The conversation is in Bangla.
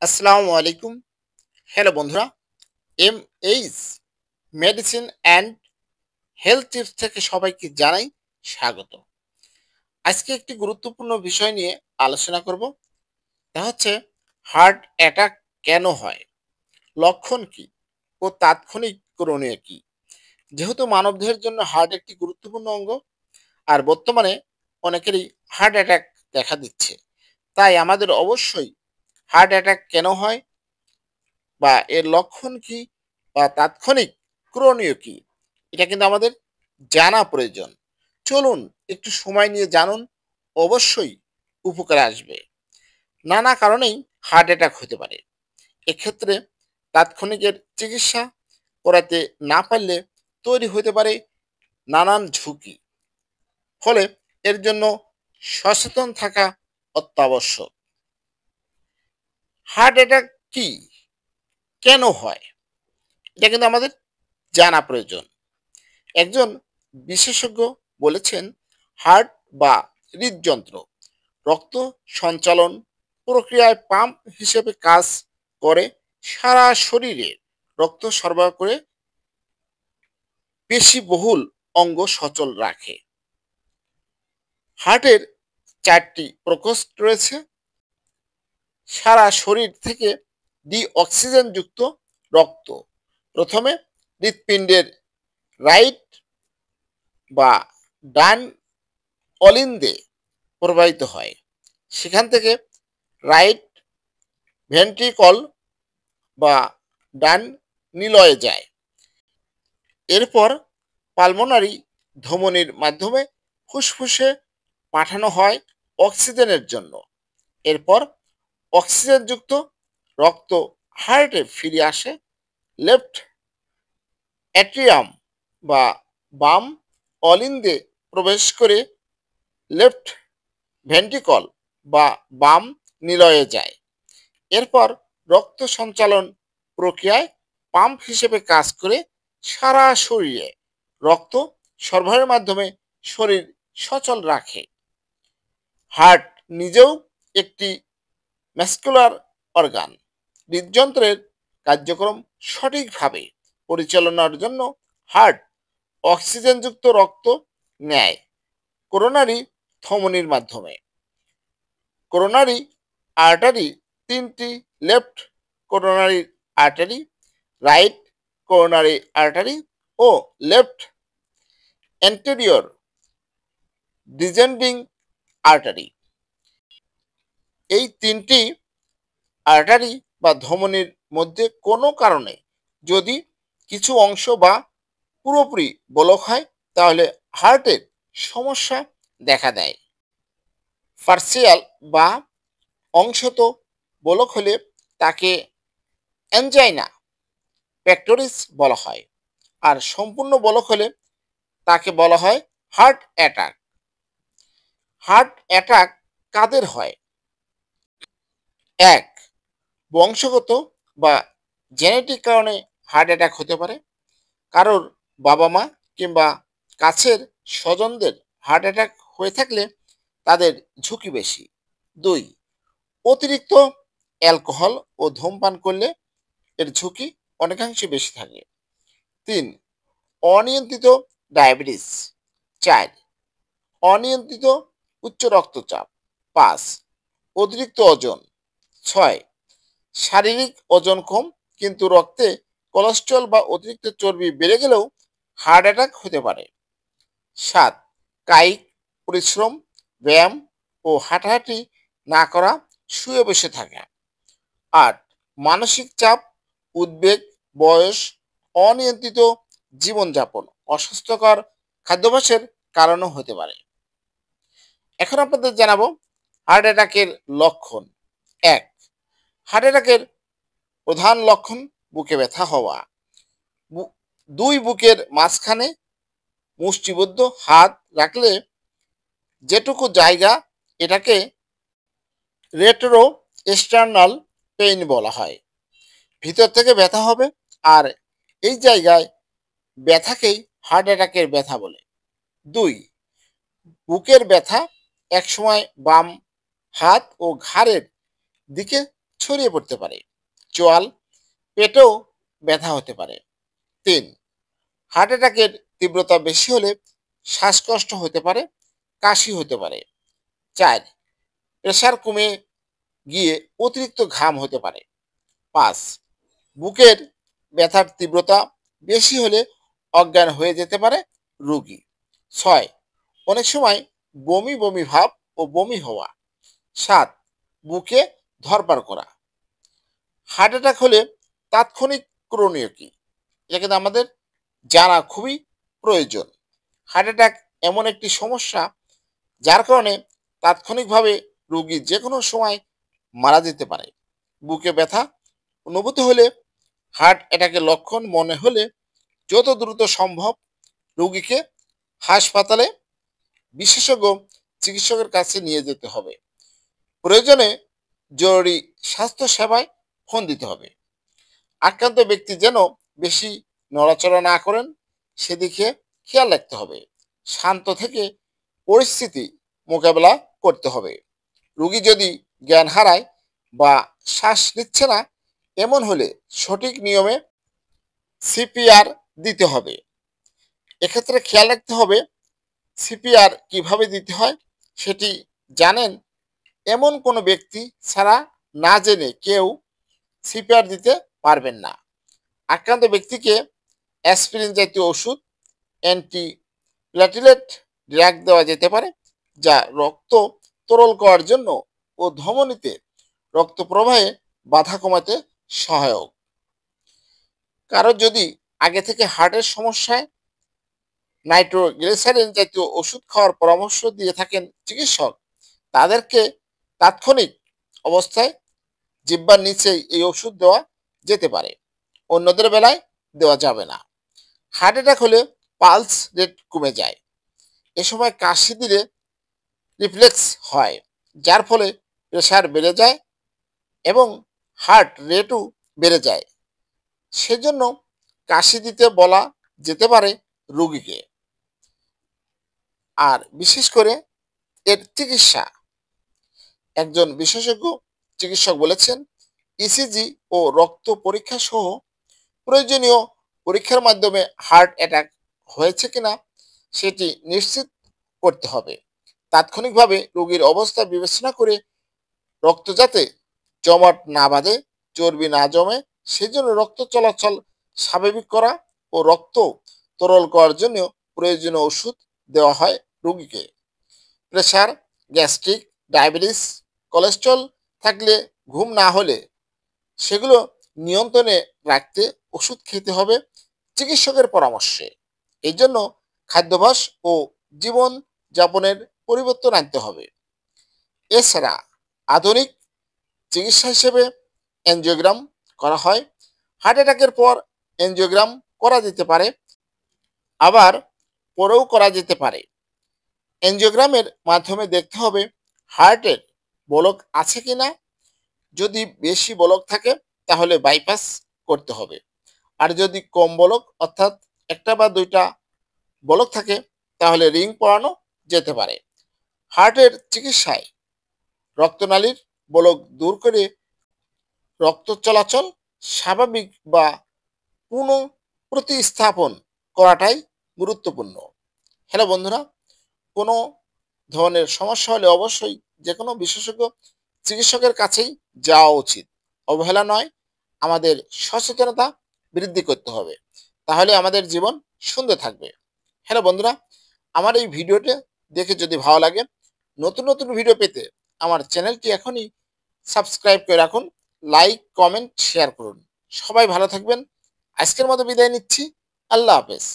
আসসালামু আলাইকুম। হ্যালো বন্ধুরা, H medicine and health tips থেকে সবাইকে জানাই স্বাগত। আজকে একটি গুরুত্বপূর্ণ বিষয় নিয়ে আলোচনা করব। তা হচ্ছে হার্ট অ্যাটাক কেন হয়, লক্ষণ কি ও তাৎক্ষণিক করণীয় কি। যেহেতু মানবদেহের জন্য হার্ট একটি গুরুত্বপূর্ণ অঙ্গ, আর বর্তমানে অনেকেরই হার্ট অ্যাটাক দেখা দিচ্ছে, তাই আমাদের অবশ্যই হার্ট অ্যাটাক কেন হয় বা এর লক্ষণ কি বা তাৎক্ষণিক করণীয় কি, এটা কিন্তু আমাদের জানা প্রয়োজন। চলুন একটু সময় নিয়ে জানুন, অবশ্যই উপকারে আসবে। নানা কারণেই হার্ট অ্যাটাক হতে পারে। এক্ষেত্রে তাৎক্ষণিকের চিকিৎসা করাতে না পারলে তৈরি হতে পারে নানান ঝুঁকি। ফলে এর জন্য সচেতন থাকা অত্যাবশ্যক। হার্ট অ্যাটাক কি, কেন হয়, এটা কিন্তু আমাদের জানা প্রয়োজন। একজন বিশেষজ্ঞ বলেছেন, হার্ট বা হৃদযন্ত্র রক্ত সঞ্চালন প্রক্রিয়ায় পাম্প হিসেবে কাজ করে, সারা শরীরে রক্ত সরবরাহ করে পেশিবহুল অঙ্গ সচল রাখে। হার্টের চারটি প্রকোষ্ঠ রয়েছে। সারা শরীর থেকে অক্সিজেনযুক্ত রক্ত প্রথমে হৃৎপিণ্ডের রাইট বা ডান অলিন্দে প্রবাহিত হয়। সেখান থেকে রাইট ভেন্ট্রিকল বা ডান নিলয়ে যায়। এরপর পালমোনারি ধমনির মাধ্যমে ফুসফুসে পাঠানো হয় অক্সিজেনের জন্য। এরপর অক্সিজেনযুক্ত রক্ত হার্টে ফিরে আসে। লেফট অ্যাট্রিয়াম বা বাম অলিন্দে প্রবেশ করে লেফট ভেন্ট্রিকল বা বাম নিলয়ে যায়। এরপর রক্ত সঞ্চালন প্রক্রিয়ায় পাম্প হিসেবে কাজ করে সারা শরীরে রক্ত সরবরাহের মাধ্যমে শরীর সচল রাখে। হার্ট নিজেও একটি ম্যাসকুলার অর্গান। হৃদযন্ত্রের কার্যক্রম সঠিকভাবে পরিচালনার জন্য হার্ট অক্সিজেনযুক্ত রক্ত নেয় করোনারি ধমনির মাধ্যমে। করোনারি আর্টারি তিনটি: left coronary artery, right coronary artery ও লেফট অ্যান্টেরিয়র ডিসেন্ডিং আর্টারি। এই তিনটি আর্টারি বা ধমনির মধ্যে কোনো কারণে যদি কিছু অংশ বা পুরোপুরি ব্লক হয়, তাহলে হার্টের সমস্যা দেখা দেয়। পার্সিয়াল বা অংশত ব্লক হলে তাকে অ্যাঞ্জাইনা পেক্টোরিস বলা হয়, আর সম্পূর্ণ ব্লক হলে তাকে বলা হয় হার্ট অ্যাটাক। হার্ট অ্যাটাক কাদের হয়? এক, বংশগত বা জেনেটিক কারণে হার্ট অ্যাটাক হতে পারে। কারোর বাবা মা কিংবা কাছের স্বজনদের হার্ট অ্যাটাক হয়ে থাকলে তাদের ঝুঁকি বেশি। দুই, অতিরিক্ত অ্যালকোহল ও ধূমপান করলে এর ঝুঁকি অনেকাংশে বেশি থাকে। তিন, অনিয়ন্ত্রিত ডায়াবেটিস। চার, অনিয়ন্ত্রিত উচ্চ রক্তচাপ। পাঁচ, অতিরিক্ত ওজন। ছয়, শারীরিক ওজন কম কিন্তু রক্তে কোলেস্টেরল বা অতিরিক্ত চর্বি বেড়ে গেলেও হার্ট অ্যাটাক হতে পারে। সাত, কায়িক পরিশ্রম, ব্যায়াম ও হাঁটাহাঁটি না করা, শুয়ে বসে থাকা। আট, মানসিক চাপ, উদ্বেগ, বয়স, অনিয়ন্ত্রিত জীবনযাপন, অস্বাস্থ্যকর খাদ্যাভ্যাসের কারণও হতে পারে। এখন আপনাদের জানাবো হার্ট অ্যাটাকের লক্ষণ। এক, হার্ট অ্যাটাকের প্রধান লক্ষণ বুকে ব্যথা হওয়া। দুই, বুকের মাঝখানে মুষ্টিবদ্ধ হাত রাখলে যেটুকু জায়গা, এটাকে রেট্রো এক্সটার্নাল পেইন বলা হয়। ভিতর থেকে ব্যথা হবে, আর এই জায়গায় ব্যথাকেই হার্ট অ্যাটাকের ব্যথা বলে। দুই, বুকের ব্যথা একসময় বাম হাত ও ঘাড়ের দিকে ছড়িয়ে পড়তে পারে। চোয়াল, পেটেও ব্যথা হতে পারে। 3. হার্ট অ্যাটাকের তীব্রতা বেশি হলে শ্বাসকষ্ট হতে পারে, কাশি হতে পারে। 4. প্রেশার কমে গিয়ে অতিরিক্ত ঘাম হতে পারে। 5. বুকের ব্যথার তীব্রতা বেশি হলে অজ্ঞান হয়ে যেতে পারে রোগী। 6. অনেক সময় বমি বমি ভাব ও বমি হওয়া। 7. বুকে ধরপার করা। হার্ট অ্যাটাক হলে তাৎক্ষণিক করণীয় কি? এটা কিন্তু আমাদের জানা খুবই প্রয়োজন। হার্ট অ্যাটাক এমন একটি সমস্যা যার কারণে তাৎক্ষণিকভাবে রোগী যে কোনো সময় মারা যেতে পারে। বুকে ব্যথা অনুভূত হলে, হার্ট অ্যাটাকের লক্ষণ মনে হলে যত দ্রুত সম্ভব রোগীকে হাসপাতালে বিশেষজ্ঞ চিকিৎসকের কাছে নিয়ে যেতে হবে। প্রয়োজনে জরুরি স্বাস্থ্য সেবায় ফোন দিতে হবে। আক্রান্ত ব্যক্তি যেন বেশি নড়াচড়া না করেন সেদিকে খেয়াল রাখতে হবে। শান্ত থেকে পরিস্থিতি মোকাবেলা করতে হবে। রোগী যদি জ্ঞান হারায় বা শ্বাস নিচ্ছে না এমন হলে সঠিক নিয়মে সিপিআর দিতে হবে। এক্ষেত্রে খেয়াল রাখতে হবে সিপিআর কিভাবে দিতে হয় সেটি জানেন এমন কোনো ব্যক্তি ছাড়া না জেনে কেউ সিপিআর দিতে পারবেন না। আক্রান্ত ব্যক্তিকে অ্যাসপিরিন জাতীয় ওষুধ, অ্যান্টি প্ল্যাটিলেট ড্রাগ দেওয়া যেতে পারে যা রক্ত তরল করার জন্য ও ধমনীতে রক্ত প্রবাহে বাধা কমাতে সহায়ক। কারো যদি আগে থেকে হার্টের সমস্যায় নাইট্রোগ্লিসারিন জাতীয় ওষুধ খাওয়ার পরামর্শ দিয়ে থাকেন চিকিৎসক, তাদেরকে তাৎক্ষণিক অবস্থায় জিহ্বার নিচেই এই ওষুধ দেওয়া যেতে পারে, অন্যদের বেলায় দেওয়া যাবে না। হার্ট অ্যাটাক হলে পালস রেট কমে যায়। এ সময় কাশি দিলে রিফ্লেক্স হয়, যার ফলে প্রেশার বেড়ে যায় এবং হার্ট রেটও বেড়ে যায়। সেজন্য কাশি দিতে বলা যেতে পারে রোগীকে। আর বিশেষ করে এর চিকিৎসা, একজন বিশেষজ্ঞ চিকিৎসক বলেছেন ইসিজি ও রক্ত পরীক্ষা সহ প্রয়োজনীয় পরীক্ষার মাধ্যমে হার্ট অ্যাটাক হয়েছে কিনা সেটি নিশ্চিত করতে হবে। তাৎক্ষণিকভাবে রোগীর অবস্থা বিবেচনা করে রক্ত যাতে জমাট না বাঁধে, চর্বি না জমে সেজন্য রক্ত চলাচল স্বাভাবিক করা ও রক্ত তরল করার জন্য প্রয়োজনীয় ওষুধ দেওয়া হয় রোগীকে। প্রেশার, গ্যাস্ট্রিক, ডায়াবেটিস, কোলেস্ট্রল থাকলে, ঘুম না হলে সেগুলো নিয়ন্ত্রণে রাখতে ওষুধ খেতে হবে চিকিৎসকের পরামর্শে। এই জন্য খাদ্যাভ্যাস ও জীবন যাপনের পরিবর্তন আনতে হবে। এছাড়া আধুনিক চিকিৎসা হিসেবে এনজিওগ্রাম করা হয়। হার্ট অ্যাটাকের পর এনজিওগ্রাম করা যেতে পারে, আবার পরেও করা যেতে পারে। এনজিওগ্রামের মাধ্যমে দেখতে হবে হার্টের বলক আছে কিনা। যদি বেশি বলক থাকে তাহলে বাইপাস করতে হবে, আর যদি কম বলক অর্থাৎ একটা বা দুইটা বলক থাকে তাহলে রিং পরানো যেতে পারে। হার্টের চিকিৎসায় রক্তনালীর বলক দূর করে রক্ত চলাচল স্বাভাবিক বা পুনঃ প্রতিস্থাপন করাটাই গুরুত্বপূর্ণ। হ্যালো বন্ধুরা, কোনো ধরনের সমস্যা হলে অবশ্যই যে কোনো বিশেষজ্ঞ চিকিৎসকের কাছেই যাওয়া উচিত। অবহেলা নয়, আমাদের সচেতনতা বৃদ্ধি করতে হবে, তাহলে আমাদের জীবন সুন্দর থাকবে। হ্যালো বন্ধুরা, আমার এই ভিডিওটা দেখে যদি ভালো লাগে, নতুন নতুন ভিডিও পেতে আমার চ্যানেলটি এখনই সাবস্ক্রাইব করে রাখুন, লাইক, কমেন্ট, শেয়ার করুন। সবাই ভালো থাকবেন। আজকের মতো বিদায় নিচ্ছি। আল্লাহ হাফেজ।